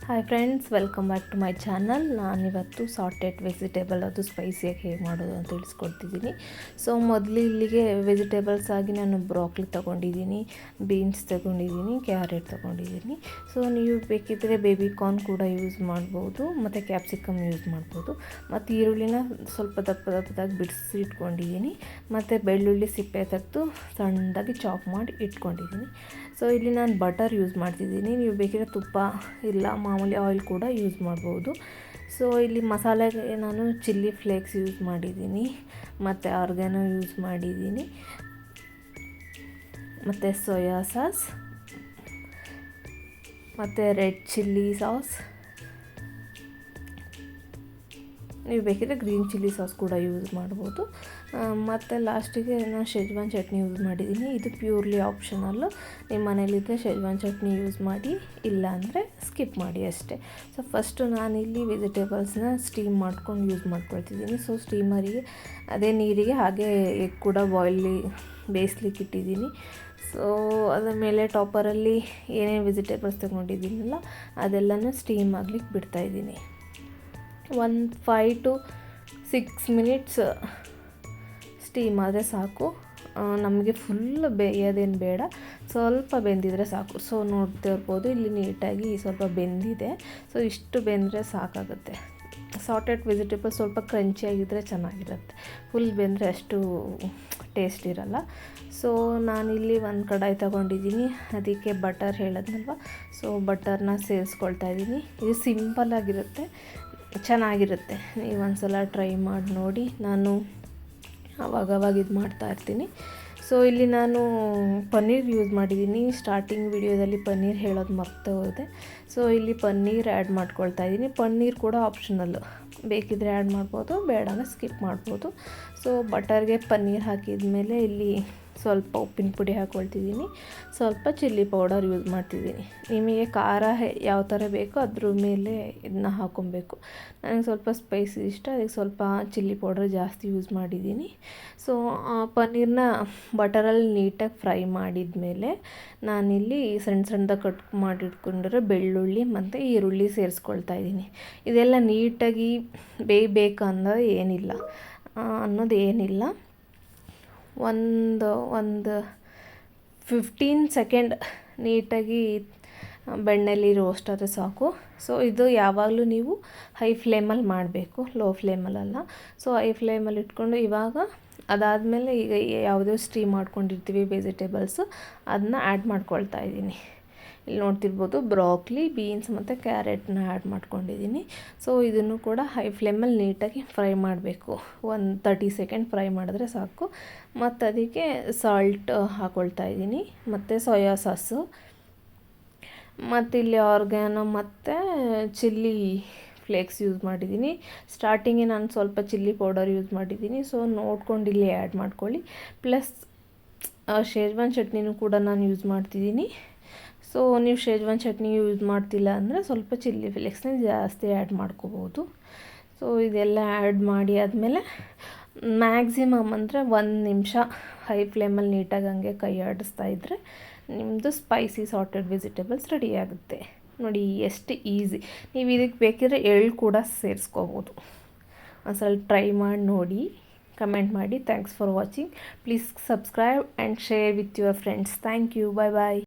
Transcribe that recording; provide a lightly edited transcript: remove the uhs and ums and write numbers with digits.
Hi friends, welcome back to my channel. ನಾನಿವತ್ತು sauteed vegetable ಅದು ಸ್ಪೈಸಿಯಾಗಿ ಹೇಗೆ ಮಾಡೋದು ಅಂತ ತಿಳಿಸ್ಕೊಡ್ತಿದ್ದೀನಿ. ಸೊ ಮೊದಲು ಇಲ್ಲಿಗೆ ವೆಜಿಟೇಬಲ್ಸ್ ಆಗಿ ನಾನು ಬ್ರಾಕ್ಲಿ ತೊಗೊಂಡಿದ್ದೀನಿ, ಬೀನ್ಸ್ ತೊಗೊಂಡಿದ್ದೀನಿ, ಕ್ಯಾರೆಟ್ ತೊಗೊಂಡಿದ್ದೀನಿ. ಸೊ ನೀವು ಬೇಕಿದ್ದರೆ ಬೇಬಿ ಕಾರ್ನ್ ಕೂಡ ಯೂಸ್ ಮಾಡ್ಬೋದು, ಮತ್ತು ಕ್ಯಾಪ್ಸಿಕಮ್ ಯೂಸ್ ಮಾಡ್ಬೋದು. ಮತ್ತು ಈರುಳ್ಳಿನ ಸ್ವಲ್ಪ ದಪ್ಪದಾಗಿ ಬಿಡಿಸಿ ಇಟ್ಕೊಂಡಿದ್ದೀನಿ, ಮತ್ತು ಬೆಳ್ಳುಳ್ಳಿ ಸಿಪ್ಪೆ ತೆಗೆದು ಸಣ್ಣದಾಗಿ ಚಾಪ್ ಮಾಡಿ ಇಟ್ಕೊಂಡಿದ್ದೀನಿ. ಸೊ ಇಲ್ಲಿ ನಾನು ಬಟರ್ ಯೂಸ್ ಮಾಡ್ತಿದ್ದೀನಿ. ನೀವು ಬೇಕಿದ್ರೆ ತುಪ್ಪ ಇಲ್ಲ ಮಾಮೂಲಿ ಆಯಿಲ್ ಕೂಡ ಯೂಸ್ ಮಾಡ್ಬೋದು. ಸೊ ಇಲ್ಲಿ ಮಸಾಲೆಗೆ ನಾನು ಚಿಲ್ಲಿ ಫ್ಲೇಕ್ಸ್ ಯೂಸ್ ಮಾಡಿದ್ದೀನಿ, ಮತ್ತು ಆರ್ಗ್ಯಾನೋ ಯೂಸ್ ಮಾಡಿದ್ದೀನಿ, ಮತ್ತು ಸೋಯಾ ಸಾಸ್, ಮತ್ತು ರೆಡ್ ಚಿಲ್ಲಿ ಸಾಸ್. ನೀವು ಬೇಕಿದ್ರೆ ಗ್ರೀನ್ ಚಿಲ್ಲಿ ಸಾಸ್ ಕೂಡ ಯೂಸ್ ಮಾಡ್ಬೋದು. ಮತ್ತು ಲಾಸ್ಟಿಗೆ ನಾನು ಶೇಜ್ವಾನ್ ಚಟ್ನಿ ಯೂಸ್ ಮಾಡಿದ್ದೀನಿ. ಇದು ಪ್ಯೂರ್ಲಿ ಆಪ್ಷನಲ್ಲು. ನಿಮ್ಮ ಮನೇಲಿದ್ದರೆ ಶೇಜ್ವಾನ್ ಚಟ್ನಿ ಯೂಸ್ ಮಾಡಿ, ಇಲ್ಲ ಅಂದರೆ ಸ್ಕಿಪ್ ಮಾಡಿ ಅಷ್ಟೇ. ಸೊ ಫಸ್ಟು ನಾನಿಲ್ಲಿ ವೆಜಿಟೇಬಲ್ಸ್ನ ಸ್ಟೀಮ್ ಮಾಡ್ಕೊಂಡು ಯೂಸ್ ಮಾಡ್ಕೊಳ್ತಿದ್ದೀನಿ. ಸೊ ಸ್ಟೀಮರಿಗೆ ಅದೇ ನೀರಿಗೆ ಹಾಗೆ ಎಗ್ ಕೂಡ ಬೇಯಿಸ್ಲಿಕ್ಕೆ ಇಟ್ಟಿದ್ದೀನಿ. ಸೊ ಅದರ ಮೇಲೆ ಟಾಪರಲ್ಲಿ ಏನೇನು ವೆಜಿಟೇಬಲ್ಸ್ ತೊಗೊಂಡಿದ್ದೀನಲ್ಲ ಅದೆಲ್ಲನೂ ಸ್ಟೀಮ್ ಆಗ್ಲಿಕ್ಕೆ ಬಿಡ್ತಾಯಿದ್ದೀನಿ. 5 to 6 ಮಿನಿಟ್ಸ್ ಸ್ಟೀಮ್ ಆದರೆ ಸಾಕು. ನಮಗೆ ಫುಲ್ ಬೇಯೋದೇನು ಬೇಡ, ಸ್ವಲ್ಪ ಬೆಂದಿದ್ರೆ ಸಾಕು. ಸೊ ನೋಡ್ತಾ ಇರ್ಬೋದು, ಇಲ್ಲಿ ನೀಟಾಗಿ ಸ್ವಲ್ಪ ಬೆಂದಿದೆ. ಸೊ ಇಷ್ಟು ಬೆಂದರೆ ಸಾಕಾಗುತ್ತೆ. ಸಾಟೆಡ್ ವೆಜಿಟೇಬಲ್ ಸ್ವಲ್ಪ ಕ್ರಂಚಿಯಾಗಿದ್ದರೆ ಚೆನ್ನಾಗಿರುತ್ತೆ, ಫುಲ್ ಬೆಂದರೆ ಅಷ್ಟು ಟೇಸ್ಟ್ ಇರಲ್ಲ. ಸೊ ನಾನಿಲ್ಲಿ ಒಂದು ಕಡಾಯಿ ತೊಗೊಂಡಿದ್ದೀನಿ, ಅದಕ್ಕೆ ಬಟರ್ ಹೇಳಿದ್ನಲ್ವ, ಸೊ ಬಟರ್ನ ಸೇರಿಸ್ಕೊಳ್ತಾ ಇದ್ದೀನಿ. ಇದು ಸಿಂಪಲ್ಲಾಗಿರುತ್ತೆ, ಚೆನ್ನಾಗಿರುತ್ತೆ. ನೀವು ಒಂದ್ಸಲ ಟ್ರೈ ಮಾಡಿ ನೋಡಿ. ನಾನು ಆವಾಗವಾಗ ಇದು ಮಾಡ್ತಾಯಿರ್ತೀನಿ. ಸೊ ಇಲ್ಲಿ ನಾನು ಪನ್ನೀರ್ ಯೂಸ್ ಮಾಡಿದ್ದೀನಿ. ಸ್ಟಾರ್ಟಿಂಗ್ ವಿಡಿಯೋದಲ್ಲಿ ಪನ್ನೀರ್ ಹೇಳೋದು ಮರ್ತು ಹೋದೆ. ಸೊ ಇಲ್ಲಿ ಪನ್ನೀರ್ ಆ್ಯಡ್ ಮಾಡ್ಕೊಳ್ತಾ ಇದ್ದೀನಿ. ಪನ್ನೀರ್ ಕೂಡ ಆಪ್ಷನಲ್ಲು, ಬೇಕಿದ್ದರೆ ಆ್ಯಡ್ ಮಾಡ್ಬೋದು, ಬೇಡ ಅಂದರೆ ಸ್ಕಿಪ್ ಮಾಡ್ಬೋದು. ಸೊ ಬಟರ್ಗೆ ಪನ್ನೀರ್ ಹಾಕಿದ ಮೇಲೆ ಇಲ್ಲಿ ಸ್ವಲ್ಪ ಉಪ್ಪಿನ ಪುಡಿ ಹಾಕ್ಕೊಳ್ತಿದ್ದೀನಿ, ಸ್ವಲ್ಪ ಚಿಲ್ಲಿ ಪೌಡರ್ ಯೂಸ್ ಮಾಡ್ತಿದ್ದೀನಿ. ನಿಮಗೆ ಖಾರ ಯಾವ ಥರ ಬೇಕೋ ಅದ್ರ ಮೇಲೆ ಇದನ್ನ ಹಾಕ್ಕೊಬೇಕು. ನನಗೆ ಸ್ವಲ್ಪ ಸ್ಪೈಸಿ ಇಷ್ಟ, ಅದಕ್ಕೆ ಸ್ವಲ್ಪ ಚಿಲ್ಲಿ ಪೌಡರ್ ಜಾಸ್ತಿ ಯೂಸ್ ಮಾಡಿದ್ದೀನಿ. ಸೊ ಪನ್ನೀರನ್ನ ಬಟರಲ್ಲಿ ನೀಟಾಗಿ ಫ್ರೈ ಮಾಡಿದ ಮೇಲೆ ನಾನಿಲ್ಲಿ ಸಣ್ಣದಾಗಿ ಕಟ್ ಮಾಡಿಟ್ಕೊಂಡಿರೋ ಬೆಳ್ಳುಳ್ಳಿ ಮತ್ತು ಈರುಳ್ಳಿ ಸೇರಿಸ್ಕೊಳ್ತಾ ಇದ್ದೀನಿ. ಇದೆಲ್ಲ ನೀಟಾಗಿ ಬೇಯಬೇಕು ಅನ್ನೋದೇನಿಲ್ಲ. ಒಂದು 15 ಸೆಕೆಂಡ್ ನೀಟಾಗಿ ಬೆಣ್ಣೆಲಿ ರೋಸ್ಟ್ ಆದರೆ ಸಾಕು. ಸೊ ಇದು ಯಾವಾಗಲೂ ನೀವು ಹೈ ಫ್ಲೇಮಲ್ಲಿ ಮಾಡಬೇಕು, ಲೋ ಫ್ಲೇಮಲ್ಲಲ್ಲ. ಸೊ ಹೈ ಫ್ಲೇಮಲ್ಲಿ ಇಟ್ಕೊಂಡು ಇವಾಗ ಅದಾದಮೇಲೆ ಈಗ ಯಾವುದೇ ಸ್ಟೀಮ್ ಮಾಡ್ಕೊಂಡಿರ್ತೀವಿ ವೆಜಿಟೇಬಲ್ಸು, ಅದನ್ನ ಆ್ಯಡ್ ಮಾಡ್ಕೊಳ್ತಾ ಇದ್ದೀನಿ. ಇಲ್ಲಿ ನೋಡ್ತಿರ್ಬೋದು, ಬ್ರಾಕ್ಲಿ, ಬೀನ್ಸ್ ಮತ್ತು ಕ್ಯಾರೆಟ್ನ ಆ್ಯಡ್ ಮಾಡ್ಕೊಂಡಿದ್ದೀನಿ. ಸೊ ಇದನ್ನು ಕೂಡ ಹೈ ಫ್ಲೇಮಲ್ಲಿ ನೀಟಾಗಿ ಫ್ರೈ ಮಾಡಬೇಕು. 30 ಸೆಕೆಂಡ್ ಫ್ರೈ ಮಾಡಿದ್ರೆ ಸಾಕು. ಮತ್ತು ಅದಕ್ಕೆ ಸಾಲ್ಟ್ ಹಾಕ್ಕೊಳ್ತಾ ಇದ್ದೀನಿ, ಮತ್ತು ಸೋಯಾ ಸಾಸು, ಮತ್ತು ಇಲ್ಲಿ ಆರ್ಗ್ಯಾನೋ ಮತ್ತು ಚಿಲ್ಲಿ ಫ್ಲೇಕ್ಸ್ ಯೂಸ್ ಮಾಡಿದ್ದೀನಿ. ಸ್ಟಾರ್ಟಿಂಗಿಗೆ ನಾನು ಸ್ವಲ್ಪ ಚಿಲ್ಲಿ ಪೌಡರ್ ಯೂಸ್ ಮಾಡಿದ್ದೀನಿ. ಸೊ ನೋಡ್ಕೊಂಡು ಇಲ್ಲಿ ಆ್ಯಡ್ ಮಾಡ್ಕೊಳ್ಳಿ. ಪ್ಲಸ್ ಶೇಜ್ವಾನ್ ಚಟ್ನಿನೂ ಕೂಡ ನಾನು ಯೂಸ್ ಮಾಡ್ತಿದ್ದೀನಿ. ಸೊ ನೀವು ಶೇಜ್ವಾನ್ ಚಟ್ನಿ ಯೂಸ್ ಮಾಡ್ತಿಲ್ಲ ಅಂದರೆ ಸ್ವಲ್ಪ ಚಿಲ್ಲಿ ಫ್ಲೇಕ್ಸ್ನ ಜಾಸ್ತಿ ಆ್ಯಡ್ ಮಾಡ್ಕೋಬೋದು. ಸೊ ಇದೆಲ್ಲ ಆ್ಯಡ್ ಮಾಡಿ ಆದಮೇಲೆ ಮ್ಯಾಕ್ಸಿಮಮ್ ಅಂದರೆ 1 ನಿಮಿಷ ಹೈ ಫ್ಲೇಮಲ್ಲಿ ನೀಟಾಗಿ ಹಂಗೆ ಕೈ ಆಡಿಸ್ತಾ ಇದ್ದರೆ ನಿಮ್ಮದು ಸ್ಪೈಸಿ ಸಾಟೆಡ್ ವೆಜಿಟೇಬಲ್ಸ್ ರೆಡಿ ಆಗುತ್ತೆ. ನೋಡಿ ಎಷ್ಟು ಈಸಿ. ನೀವು ಇದಕ್ಕೆ ಬೇಕಿದ್ರೆ ಎಳ್ಳು ಕೂಡ ಸೇರಿಸ್ಕೋಬೋದು. ಒಂದ್ಸಲ ಟ್ರೈ ಮಾಡಿ ನೋಡಿ, ಕಮೆಂಟ್ ಮಾಡಿ. Thanks for watching. Please subscribe and share with your friends. Thank you. Bye bye.